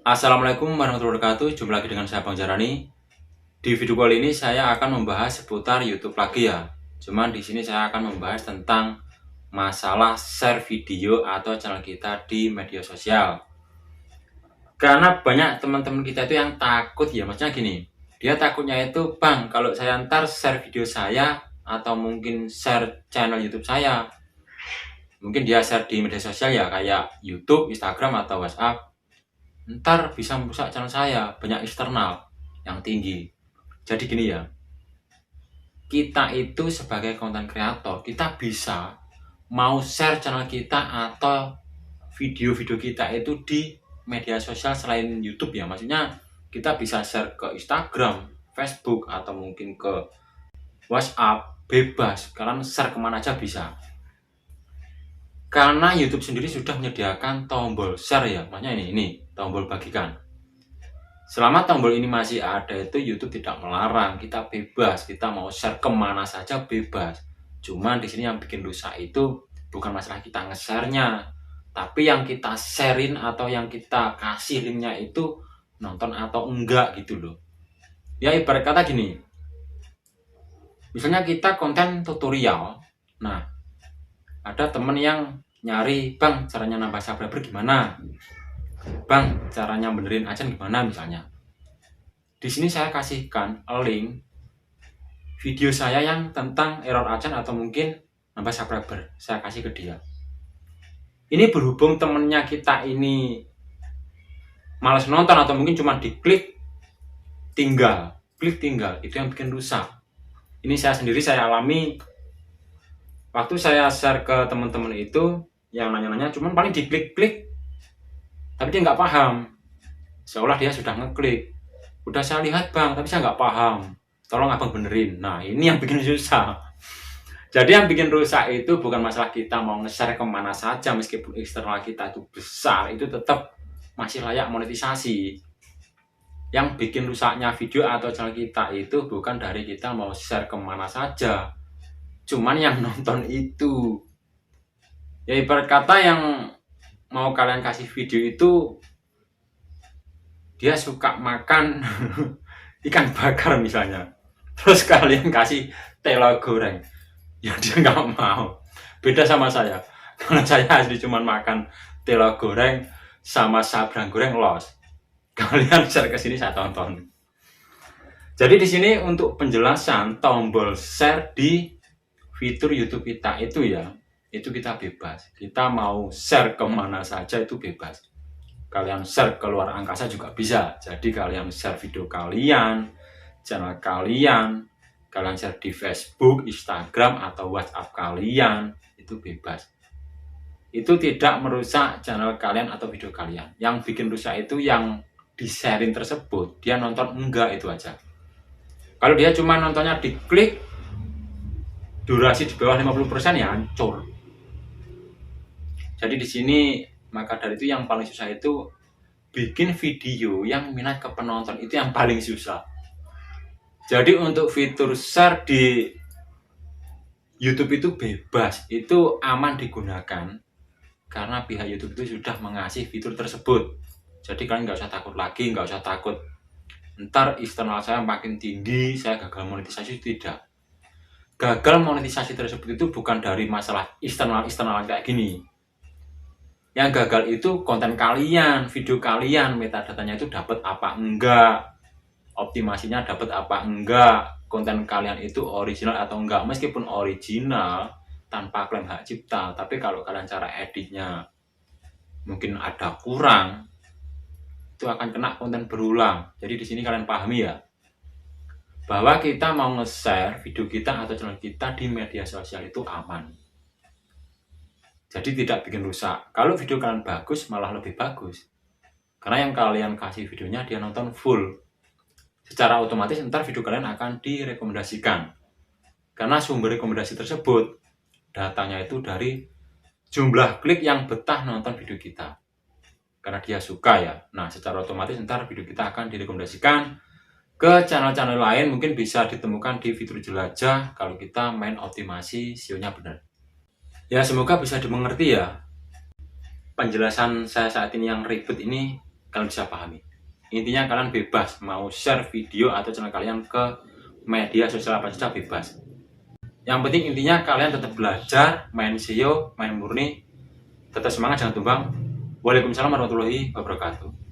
Assalamualaikum warahmatullahi wabarakatuh. Jumpa lagi dengan saya Bang Jarani. Di video kali ini saya akan membahas seputar YouTube lagi ya. Cuman di sini saya akan membahas tentang masalah share video atau channel kita di media sosial. Karena banyak teman-teman kita itu yang takut ya, maksudnya gini. Dia takutnya itu, Bang, kalau saya ntar share video saya atau mungkin share channel YouTube saya, mungkin dia share di media sosial ya, kayak YouTube, Instagram atau WhatsApp, ntar bisa merusak channel saya, banyak eksternal yang tinggi. Jadi gini ya, kita itu sebagai konten kreator, kita bisa mau share channel kita atau video-video kita itu di media sosial selain YouTube ya. Maksudnya kita bisa share ke Instagram, Facebook, atau mungkin ke WhatsApp, bebas. Kalian share kemana aja bisa. Karena YouTube sendiri sudah menyediakan tombol share ya, makanya ini tombol bagikan. Selama tombol ini masih ada itu YouTube tidak melarang, kita bebas, kita mau share kemana saja bebas. Cuman di sini yang bikin rusak itu bukan masalah kita nge-share-nya, tapi yang kita sharein atau yang kita kasih linknya itu nonton atau enggak gitu loh. Ya ibarat kata gini, misalnya kita konten tutorial, nah ada temen yang nyari, Bang caranya nambah subscriber gimana, Bang caranya benerin ajan gimana misalnya. Di sini saya kasihkan link video saya yang tentang error ajan atau mungkin nambah subscriber, saya kasih ke dia. Ini berhubung temennya kita ini malas nonton atau mungkin cuma diklik tinggal, itu yang bikin rusak. Ini saya sendiri saya alami waktu saya share ke teman-teman itu, yang nanya-nanya cuman paling diklik-klik, tapi dia nggak paham, seolah dia sudah ngeklik. Udah saya lihat, Bang, tapi saya nggak paham, tolong abang benerin. Nah ini yang bikin susah. Jadi yang bikin rusak itu bukan masalah kita mau nge-share kemana saja, meskipun eksternal kita itu besar, itu tetap masih layak monetisasi. Yang bikin rusaknya video atau channel kita itu bukan dari kita mau share kemana saja, cuman yang nonton itu. Ya ibarat kata yang mau kalian kasih video itu, dia suka makan ikan bakar misalnya, terus kalian kasih telo goreng, ya dia nggak mau. Beda sama saya, kalau saya asli cuman makan telo goreng sama sabrang goreng los, kalian share ke sini saya tonton. Jadi di sini untuk penjelasan tombol share di fitur YouTube kita itu ya, itu kita bebas. Kita mau share kemana saja itu bebas. Kalian share ke luar angkasa juga bisa. Jadi kalian share video kalian, channel kalian share di Facebook, Instagram, atau WhatsApp kalian, itu bebas. Itu tidak merusak channel kalian atau video kalian. Yang bikin rusak itu yang di-sharing tersebut, dia nonton enggak, itu aja. Kalau dia cuma nontonnya diklik, durasi di bawah 50% ya hancur. Jadi di sini maka dari itu yang paling susah itu bikin video yang minat ke penonton, itu yang paling susah. Jadi untuk fitur share di YouTube itu bebas, itu aman digunakan karena pihak YouTube itu sudah mengasih fitur tersebut. Jadi kalian nggak usah takut lagi, nggak usah takut ntar eksternal saya makin tinggi, saya gagal monetisasi. Tidak. Gagal monetisasi tersebut itu bukan dari masalah eksternal kayak gini. Yang gagal itu konten kalian, video kalian, metadatanya itu dapat apa enggak, optimasinya dapat apa enggak, konten kalian itu original atau enggak. Meskipun original tanpa klaim hak cipta, tapi kalau kalian cara editnya mungkin ada kurang, itu akan kena konten berulang. Jadi di sini kalian pahami ya, bahwa kita mau nge-share video kita atau channel kita di media sosial itu aman. Jadi tidak bikin rusak. Kalau video kalian bagus, malah lebih bagus. Karena yang kalian kasih videonya dia nonton full. Secara otomatis ntar video kalian akan direkomendasikan. Karena sumber rekomendasi tersebut, datanya itu dari jumlah klik yang betah nonton video kita. Karena dia suka ya. Nah secara otomatis ntar video kita akan direkomendasikan ke channel-channel lain. Mungkin bisa ditemukan di fitur jelajah kalau kita main optimasi SEO-nya benar. Ya semoga bisa dimengerti ya. Penjelasan saya saat ini yang ribet ini kalian bisa pahami. Intinya kalian bebas mau share video atau channel kalian ke media sosial apa saja, bebas. Yang penting intinya kalian tetap belajar, main SEO, main murni, tetap semangat, jangan tumbang. Waalaikumsalam warahmatullahi wabarakatuh.